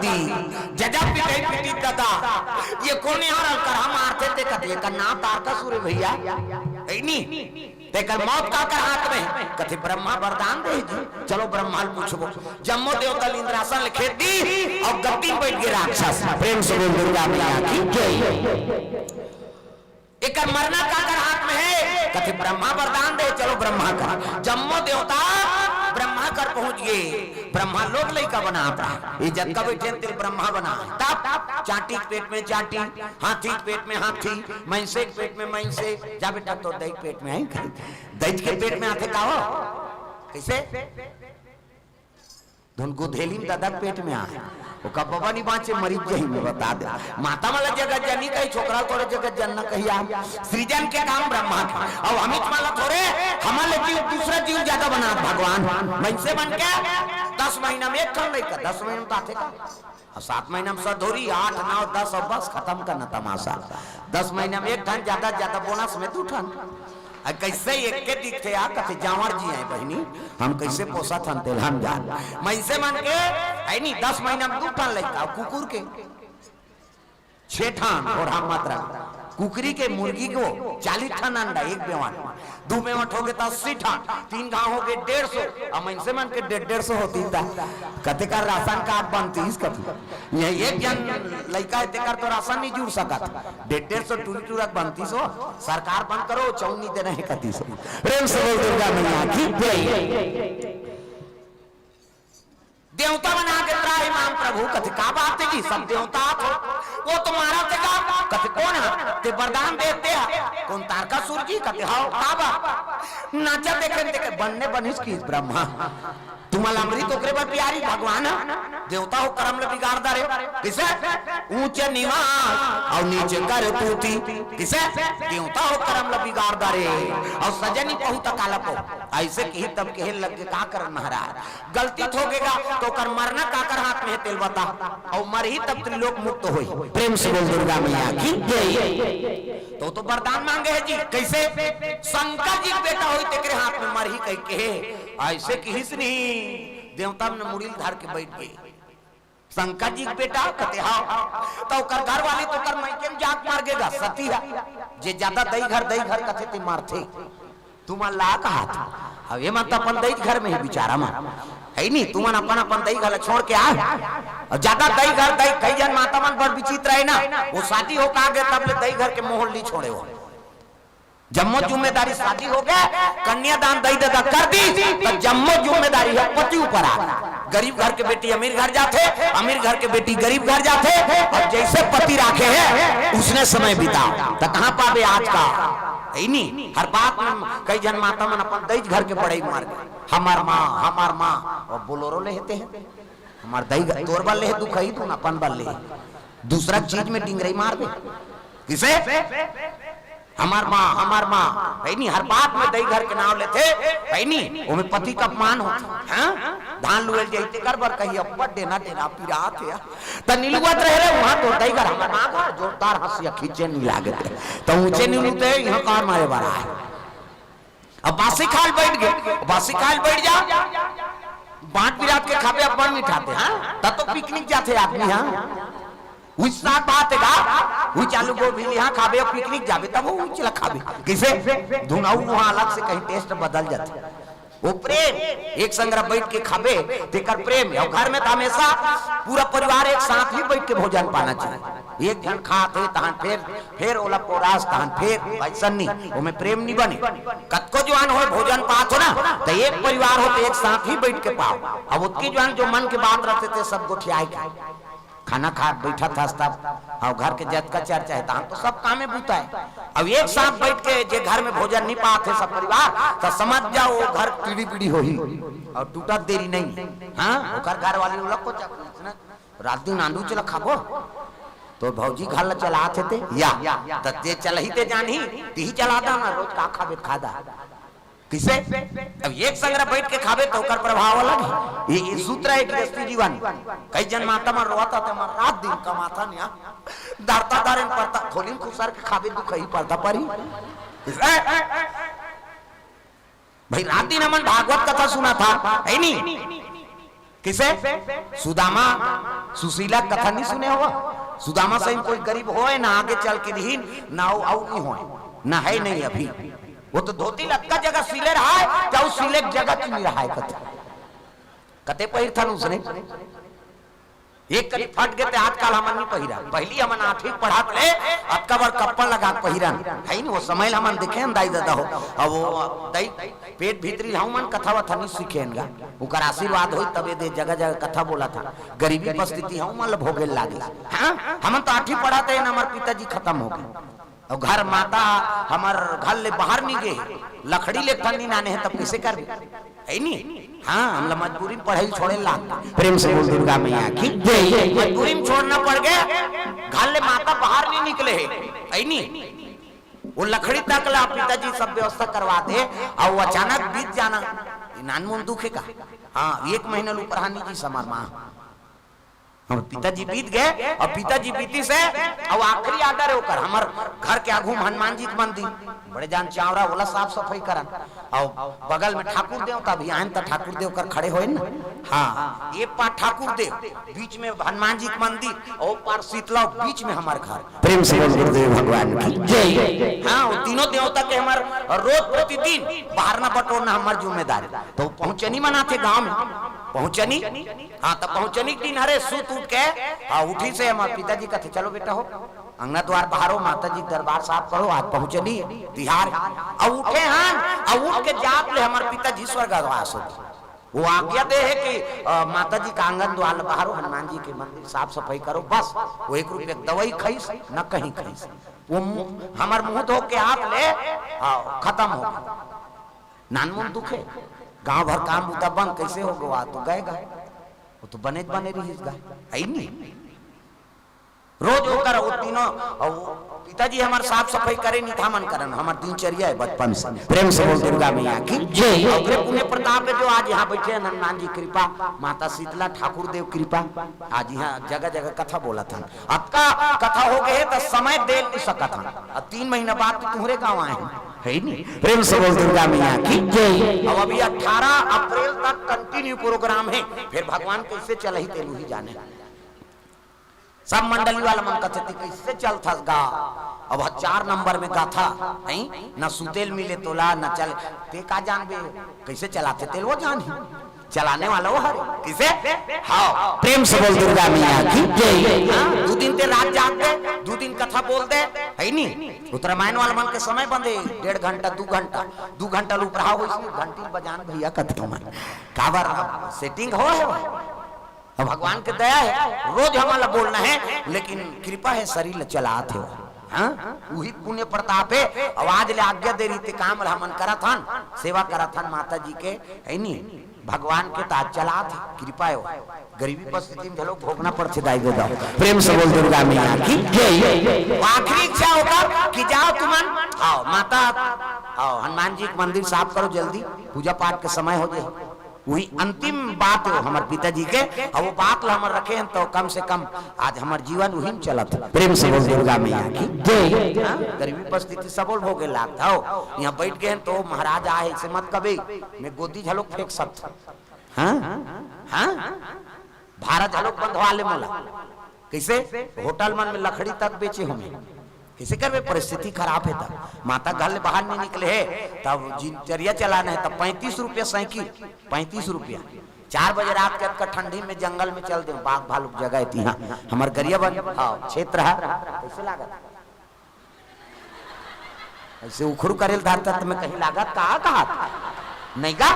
दी जजा पिटाई पिटी दादा ये कौन यार करा मारते ते कथे का ना तारकासुर भैया है नी ते कर मौत का कर हाथ में कथे ब्रह्मा वरदान दे जी चलो ब्रह्मा पूछबो जम्मो देवता इंद्रासन लिखे दी और गद्दी बैठ गए राक्षस प्रेम से बोल दुर्गा मैया की जय एक मरना का कर हाथ में है कथे ब्रह्मा वरदान दे चलो ब्रह्मा का जम्मो देवता ब्रह्मा कर पहुंच गए ब्रह्मा लोग लइका बना अपना ये जग का बैठे तिल ब्रह्मा बना तब चाटी के पेट में चाटी हाथी के पेट में हाथी मैंसे के पेट में मैंसे जा बेटा तो दही पेट में है दही के पेट में आते का हो कैसे धुन गुधेली में दादा पेट में आ वो का बाबा नहीं बाँचे मरीज जही में बता दे माता वाला जगत जननी कही छोकरा तोरे जगत जनना कहिया सृजन के काम ब्रह्मा का और अमित माला थोड़े हमारे जीव दूसरा जीव ज्यादा बना भगवान मैंसे बन के 10 महीना में एक ठन लेकर 10 महीना में आते का और 7 महीना में सधोरी 8 9 10 और बस खत्म करना तमाशा 10 महीना में एक ठन ज्यादा बोनस में 2 ठन कैसे एक के दिखते आ कथे जावर जी है बहनी हम कैसे पोसा थन तेल हम जान मैसे मन के है नी 10 महीना में 2 ठन लेता कुकुर के 6 ठन और हम मात्रा कुकरी के मुर्गी को 40 ठन अंडा एक बेवान 2 बेवान हो गए तो 80 ठन 3 गांव हो गए 150 और मैसे मन के 150 होती था कथे का राशन कार्ड बनती इस कथी ये एक जन लड़का तेकर तो राशन नहीं जुड़ सकत 150 टूरी बनती सो सरकार बंद करो चौनी दे रहे कथी सो प्रेम से बोल दुर्गा मैया की जय देवता बना के त्राही मां प्रभु कथे का बात है जी सब देवता वो तुम्हारा थे का कथे कौन है ते वरदान देते हैं कौन तारकासुर जी कथे हां का बात नाचा देखे बनने बनिस की ब्रह्मा तुम्हारा अमृत ओकरे पर प्यारी भगवान देवता हो कर्म ले बिगाड़ रे किसे ऊंचे निवास और नीचे कर तूती किसे देवता हो कर्म ले बिगाड़ रे और सजनी बहुत काला को ऐसे की तब कहे लग के का कर महाराज गलती ठोकेगा तो कर मरना का कर हाथ में तेल बता और मर ही तब त्रिलोक मुक्त होई प्रेम से बोल दुर्गा मैया की जय तो वरदान मांगे है जी कैसे शंकर जी बेटा होई तेरे हाथ में मर ही कह के ऐसे की हिसनी देवता ने मुड़ील धार के बैठ गए शंकर जी बेटा कहते हाँ तो कर घर वाले तो कर मैं केम जाग मार गेगा सती है जे ज्यादा दई घर कथे ते मारथे तुम ला कहा था अब ये मत अपन दई घर में ही बिचारा मां है नहीं तुम अपन दई घर छोड़ के आ और ज्यादा दई घर दई कई जन माता मन बड़ विचित्र है ना वो शादी हो का गए तब ले दई घर के मोहल नहीं छोड़े हो जम्मो जिम्मेदारी शादी हो गया कन्यादान दई दादा कर दी तो जम्मो जिम्मेदारी है पति ऊपर आ गरीब घर के बेटी अमीर घर जाते अमीर घर के बेटी गरीब घर जाते और जैसे पति राखे है उसने समय बिता तो कहां पावे आज का नहीं हर बात में कई जन माता मन अपन दई घर के बड़े मार गए हमार माँ और बोलोरो लेते हैं हमार दई तोर बल ले दुख ही तू अपन बल ले दूसरा चीज में डिंगरई मार दे किसे हमार माँ है नहीं हर बात में दई घर के नाम लेते है नहीं वो में पति का अपमान होता हैं धान लुएल जाते कर बर कही अप्पट देना पिरात है त नीलुवत रह रे वहां तो दई घर हमार मां का जोरदार हंसिया खींचे नहीं लागे तो ऊंचे नीलुते यहां कार मारे बारा है अब बासी खाल बैठ जा बांट बिरात के खाबे अपन मिठाते हैं तब तो पिकनिक जाते आदमी हां उस साथ बात है वो चालू को भी यहाँ खाबे और पिकनिक जाबे तब वो चला खाबे किसे धुनाऊ वहाँ अलग से कहीं टेस्ट बदल जाते वो प्रेम एक संग्रह बैठ के खाबे तेकर प्रेम और घर में तो हमेशा पूरा परिवार एक साथ ही बैठ के भोजन पाना चाहिए एक जन खाते तहन फिर ओला पोरास तहन फिर वैसन नहीं वो में प्रेम नहीं बने कतको जवान हो भोजन पात हो ना तो एक परिवार हो तो एक साथ ही बैठ के पाओ अब उसकी जवान जो मन की बात रखते थे सब गोठियाए खाना खा बैठा था तब और घर के जत का चर्चा है तो सब काम में बूता है अब एक साथ बैठ के जे घर में भोजन नहीं पाते सब परिवार तो समझ जाओ वो घर पीढ़ी हो ही और टूटा देरी नहीं हाँ घर वाली लोग को रात दिन आंदू चला खाबो तो भौजी घर चलाते थे या ते चल ही ते जान ही चलाता ना रोज का खाबे खादा किसे अब एक संग्रह बैठ के खाबे तो कर प्रभाव अलग ये सूत्र है गृहस्थी जीवन कई जन माता मन रोता था मन रात दिन कमाता नहीं दारता दारे पड़ता खोलिन खुसर के खाबे दुख ही पड़ता परी भाई रात दिन हमन भागवत कथा सुना था है नहीं किसे? सुदामा सुशीला कथा नहीं सुने हो? सुदामा से कोई गरीब हो ना आगे चल के दीन ना आउ नहीं हो ना है नहीं अभी वो तो धोती लटका जगह सिले रहा है क्या उस सिले जगह की नहीं रहा है कते पहिर था उसने एक कली फट गए आजकल हमन नहीं पहिरा पहली हमन आठवीं पढ़ात ले अक्का बार कप्पड़ लगा पहिरन है नहीं वो समय हमन देखे दाई दादा हो अब वो दाई पेट भीतरी हमन कथा वथा नहीं सीखेंगा उकर आशीर्वाद होई तबे दे जगह जगह कथा बोला था गरीबी परिस्थिति हमन भोगे लागे हां हमन तो आठवीं पढ़ाते हैं हमारे पिताजी खत्म हो गए और घर माता हमार घर ले बाहर नहीं गए लकड़ी ले ठंडी नाने है तब कैसे कर है नहीं हाँ हम मजबूरी में पढ़ाई छोड़े ला प्रेम से बोल दुर्गा मैया की जय मजबूरी में छोड़ना पड़ गया घर ले माता बाहर नहीं निकले है नहीं वो लकड़ी तक ला पिताजी सब व्यवस्था करवा दे और वो अचानक बीत जाना नानमुन दुखे का हाँ 1 महीना ऊपर हानि जी समार माँ हम पिताजी बीत गए और पिताजी बीती से और आखिरी आर्डर होकर हमार घर के आगू हनुमान जी मंदिर बड़े जान चावरा वाला साफ सफाई करन और बगल में ठाकुर देव का भी आन त ठाकुर देव कर खड़े होए ना हाँ एक पार ठाकुर देव बीच में हनुमान जी मंदिर और पार शीतला बीच में हमार घर प्रेम से बोल गुरुदेव भगवान की जय हाँ वो तीनों देवता के हमार रोज प्रतिदिन बाहर ना बटोरना हमार जिम्मेदारी तो पहुंचनी मनाते गांव में पहुंचनी हाँ तब पहुंचनी दिन हरे सूत उठ के हाँ उठी से हमारे पिताजी कहते चलो बेटा हो अंगना द्वार बाहरो माता जी दरबार साफ करो आज पहुंचनी तिहार अब उठे हैं अब उठ के जात ले हमारे पिताजी स्वर्गवास हो वो आज्ञा दे है कि माता जी का आंगन द्वार बाहरो हनुमान जी के मंदिर साफ सफाई करो बस वो 1 रुपये दवाई खाईस न कहीं खाईस वो हमार मुंह धो के हाथ ले खत्म हो नानमुन दुखे गांव भर काम बुता बंद कैसे हो गया तो गए वो तो बने रही है नहीं रोज होकर वो तीनों पिताजी हमारे साफ सफाई करे नहीं था मन करन हमार दिनचर्या है बचपन से प्रेम से बोल दुर्गा मैया की जय अपने पुण्य प्रताप जो आज यहाँ बैठे हनुमान जी कृपा माता शीतला ठाकुर देव कृपा आज यहाँ जगह जगह कथा बोला था आपका कथा हो गए तो समय दे नहीं सका था अब 3 महीना बाद तुम्हारे गाँव आए है नहीं प्रेम से बोल दुर्गा मैया की जय अब अभी 18 अप्रैल तक कंटिन्यू प्रोग्राम है फिर भगवान कैसे चल ही तेलू ही जाने सब मंडली वाला मन कहते थे कैसे चलता गा अब 4 नंबर में गाथा नहीं न सुतेल मिले तोला न चल ते का जानबे कैसे चलाते तेल वो जान चलाने वाला वो हर किसे हाँ प्रेम से बोल दुर्गा मैया की जय 2 दिन ते रात जाग दे 2 दिन कथा बोल दे है नहीं उत्तरायण वाला मन के समय बंदे 1.5 घंटा 2 घंटा लूप रहा हो इसमें घंटी बजान भैया कथा मन काबर सेटिंग हो भगवान की दया है रोज हमारा बोलना है लेकिन कृपा है शरीर चलाते हो हाँ वही पुण्य प्रताप है आवाज ले आज्ञा दे रही काम हमन करा था सेवा करा था माता जी के है नहीं भगवान के ताज चला थे कृपा हो गरीबी परिस्थिति में लोग भोगना पड़ते दाई दे दाओ प्रेम से बोल दुर्गा मैया की जय आखिरी इच्छा होगा कि जाओ तुमन आओ माता आओ हनुमान जी के मंदिर साफ करो जल्दी पूजा पाठ के समय हो जाए वही अंतिम बात हो हमारे पिताजी के और वो बात हमारे रखे हैं तो कम से कम आज हमारे जीवन वही में चलत प्रेम से बोल दुर्गा मैया की जय गरीबी परिस्थिति सबल भोगे लागता हो यहाँ बैठ गए तो महाराज आए से मत कभी मैं गोदी झलोक फेंक सकता हाँ हाँ भारत झलोक बंधवा ले मोला कैसे होटल मन में लकड़ी तक बेचे हमें किसी कर में परिस्थिति खराब है तब माता घर से बाहर नहीं निकले है तब दिनचर्या चलाना है तब 35 रुपया साइकिल 35 रुपया 4 बजे रात के ठंडी में जंगल में चल दे बाघ भालू जगह थी हाँ हमारे गरियाबंद क्षेत्र है कैसे लागत ऐसे उखरू करेल धारता तो मैं कहीं लागत कहा नहीं गा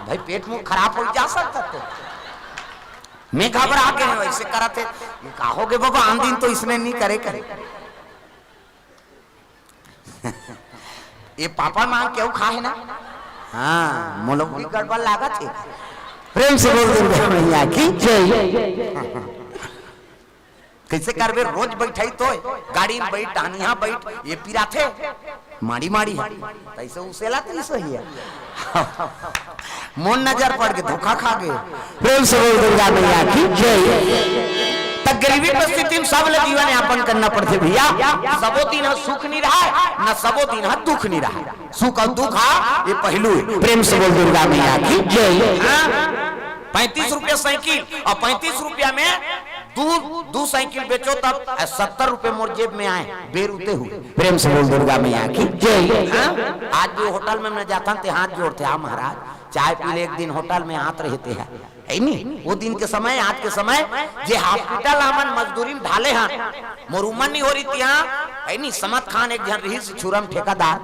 भाई पेट मुंह खराब हो जा सकता तो मैं घबरा के वैसे करा थे कहोगे बाबा आन दिन तो इसने नहीं करे ये पापा मांग क्यों खाए ना हाँ मोलों भी गड़बड़ लागत है प्रेम से बोल दुर्गा मैया की जय कैसे करबे रोज बैठाई तो गाड़ी में बैठ टानिया बैठ ये पीरा थे माड़ी माड़ी है ऐसे उसेला तो सही है मन नजर पड़ के धोखा खा गए प्रेम से बोल दुर्गा मैया की जय तक गरीबी परिस्थिति में सब जीवन यापन करना पड़ते भैया सबो दिन सुख नहीं रहा न सबो दिन दुख नहीं रहा सुख और दुख ये पहलू प्रेम से बोल दुर्गा मैया की जय 35 रुपया साइकिल, और 35 रुपया में दो साइकिल बेचो तब 70 रुपए मोर जेब में आए बेरुते हुए। प्रेम से बोल दुर्गा मैया की जय। आज जो होटल में मैं जाता थे हाथ जोड़ते, हाँ महाराज चाय पी ले, एक दिन होटल में हाथ रहते हैं, है नहीं वो दिन के समय, आज के समय जे हॉस्पिटल आमन मजदूरी ढाले हैं मोर उमर नहीं हो रही थी, हाँ है नहीं। समत खान एक जन रही छुरम ठेकेदार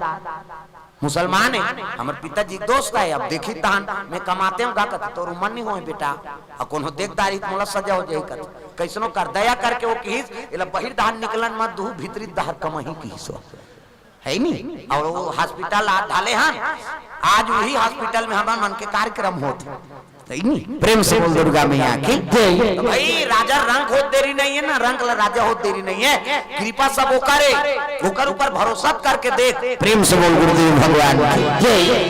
मुसलमान है, हमारे पिताजी दोस्त है। अब देखी तहन मैं कमाते हूँ का कहते तोर उमर नहीं हो बेटा, और कोनो देखदारी मोला सजा हो जाए कर कैसनो कर दया करके वो किस इला बहिर दान निकलन मत दू भीतरी दहर कमही किसो है नहीं। और वो हॉस्पिटल आ ढाले हन, आज वही हॉस्पिटल में हमारे मन के कार्यक्रम होते नहीं। प्रेम से बोल दुर्गा मैया की जय। तो भाई राजा रंग हो देरी नहीं है ना, रंग राजा हो देरी नहीं है, कृपा सब वो करे, ऊपर भरोसा करके देख। प्रेम से बोल गुरुदेव भगवान की जय।